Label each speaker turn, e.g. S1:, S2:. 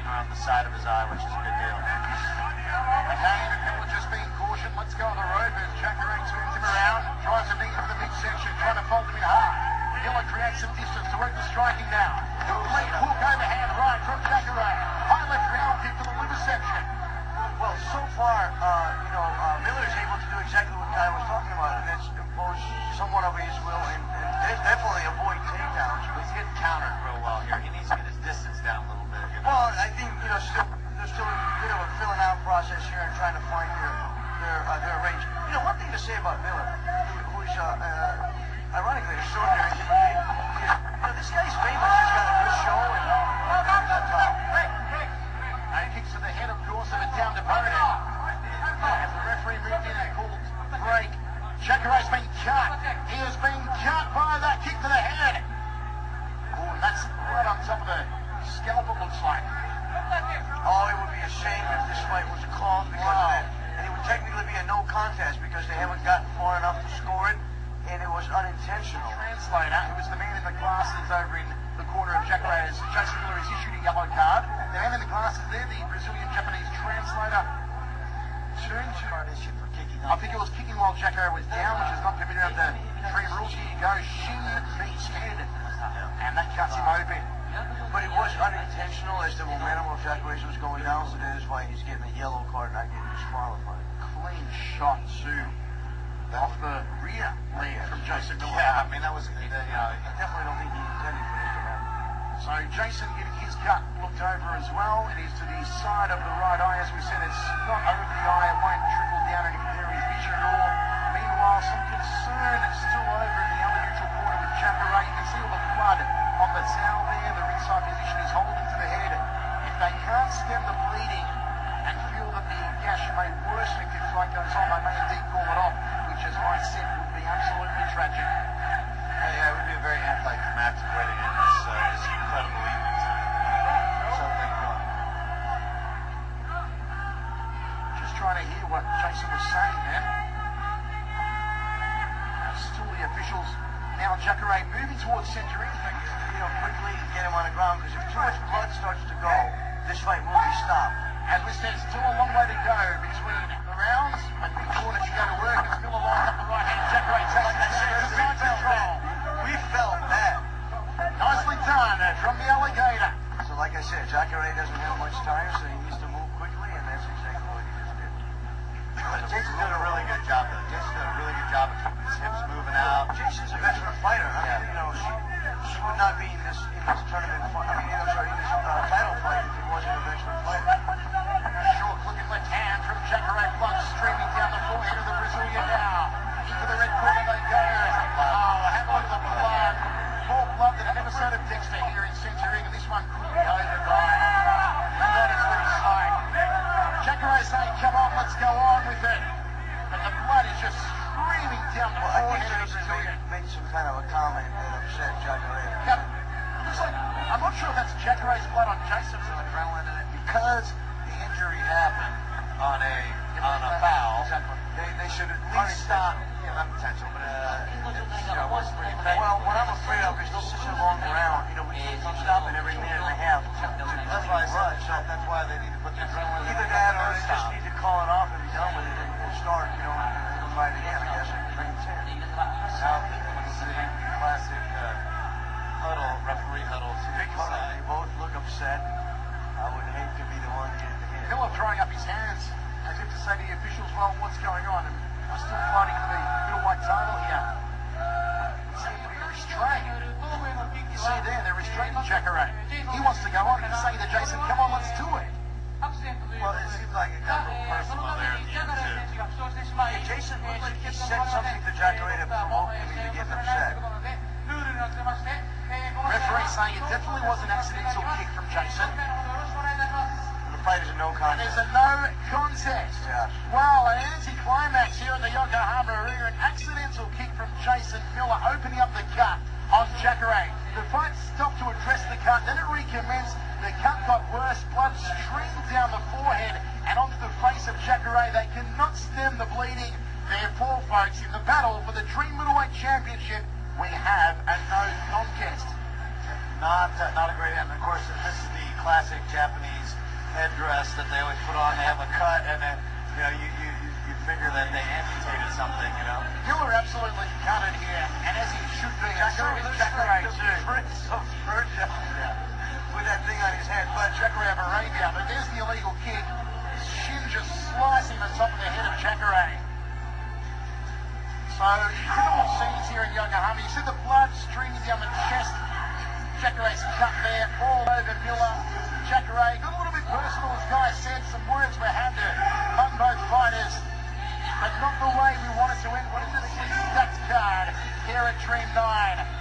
S1: around the side of his eye, which is a good deal.
S2: Again, Miller just being cautioned. Let's go on the road, but Jacare turns him around, drives him into the midsection, trying to fold him in hard. Miller creates some distance to work the striking now. Complete hook overhand right from Jacare. High left round kick to the liver section.
S3: Well, so far, Miller is able to do exactly what Guy was talking about, and that's impose somewhat of his will and definitely avoid takedowns.
S1: But he's getting countered real well here. He needs to get his distance down a little bit.
S3: Well, I think, there's still a bit of a filling out process here and trying to find their range. One thing to say about Miller, who is ironically extraordinary human being, is, this guy's famous. He's got a good show and he's on top.
S2: And kicks to the head, of course, of a downed opponent. As the referee moved in and called break, Jacare's been cut. He has been cut by that kick to the head. Oh, and that's right on top of the scalp, it looks like.
S3: Oh, it would be a shame if this fight was called because of that. And it would technically be a no contest because they haven't gotten far enough to score it, and it was unintentional.
S2: Translator, who is the man in the glasses over in the corner of Jacare, as Jason Miller has issued a yellow card. The man in the glasses there, the Brazilian-Japanese translator, turned to...
S1: for kicking
S2: I think it was kicking while Jacare was down, which is not permitted under the tree rules. Here you go, shin meets head, and that cuts him open.
S3: But it was unintentional as the momentum of Jacare was going down, so that is why he's getting a yellow card, not getting disqualified.
S2: Clean shot, too, off the rear leg from Jason Miller.
S1: Yeah, I mean, that was...
S3: I definitely don't think he intended for this to happen.
S2: So Jason getting his cut looked over as well. It is to the side of the right eye. As we said, it's not over the eye. It won't trickle down and impair his vision at all. Meanwhile, some concern still over in the other neutral corner with Jacare. You can see all the blood on the towel there. The ringside position is holding to the head. If they can't stem the bleeding and feel that the gash may worsen if this fight goes on, they may indeed call it off, which, as I said, would be absolutely tragic.
S1: Yeah, it would be a very anticlimactic way to end this incredible evening tonight. So thank God.
S2: Just trying to hear what Jason was saying then. Still the officials now. Jacare moving towards center in.
S3: Quickly get him on the ground because if too much blood starts to go, this fight will be stopped.
S2: As we said, still a long way to go between the rounds, but the corner should go to work. It's Miller lined up the right hand. Jacare takes the side control.
S3: We felt that.
S2: Nicely done from the alligator.
S3: So like I said, Jacare doesn't have much time, so he needs to move quickly, and that's exactly what he just did.
S1: Jason's doing a really good job, though. Jason's doing a really good job of keeping his hips moving out.
S3: Jason's a veteran fighter. She would not be in this tournament fight. In this title fight if he wasn't a veteran fighter.
S2: Short looking left hand from Jacare, blood streaming down the forehead of the Brazilian now. Into the red corner they go. Oh, have a look at the blood. More blood than an episode of Dexter here in Century, and this one could be over, guys. That is very sight. Jacare saying, come on, let's go on with it. But the blood is just streaming down the forehead of the Brazilian.
S3: Made some kind of a comment that upset Jacare.
S2: Now, looks like, I'm not sure if that's Jacare's blood on Jason's adrenaline in it.
S1: Because the injury happened on a foul, they should at least stop. Yeah, not potential, but it was pretty effective.
S3: Well, what I'm afraid of is this is a long round. We keep stopping every minute and a half.
S1: That's why I said that's why they need to put the adrenaline in.
S3: Either that or they just need to call it off and be done with it and start, the fight again, I guess, at 3-10.
S1: Now, it's the classic huddle, referee huddle.
S3: They both look upset. I would hate to be the one to get the hit.
S2: Miller throwing up his hands as if to say to the officials, well, what's going on? And we're still fighting for the middleweight title here. They seem to be restrained. You see there, they're restraining Jacare. He wants to go on. He's saying to Jason, come on, let's do it.
S1: Well, it seems like it got a little personal there at the end, too.
S3: Yeah, Jason looked like he said something to Jacare to provoke him into getting upset.
S2: Referee saying it definitely was an accidental kick from Jason.
S3: The fight is a no
S2: And
S3: contest.
S2: there's a no contest.
S3: Yeah.
S2: Well, an anti-climax here at the Yokohama Arena. An accidental kick from Jason Miller opening up the cut on Jacare. The fight stopped to address the cut, then it recommenced. The cut got worse. Blood streamed down the forehead and onto the face of Jacare. They cannot stem the bleeding. Therefore, folks, in the battle for the Dream Middleweight Championship, we have a no contest.
S1: Not a great end. Of course, this is the classic Japanese headdress that they always put on. They have a cut, and then you figure that they amputated something,
S2: Miller absolutely gutted here, and as he should be.
S3: Jacare
S2: too.
S3: Prince of Persia. With that thing on his head, but
S2: Jacare of Arabia, but there's the illegal kick. Shin just slicing the top of the head of Jacare. So incredible scenes here in Yokohama. You see the blood streaming down the chest. Jacare's cut there, all over Miller. Jacare got a little bit personal, as Guy said. Some words were had to among both fighters, but not the way we wanted to end. What is this stacked card here at Dream 9?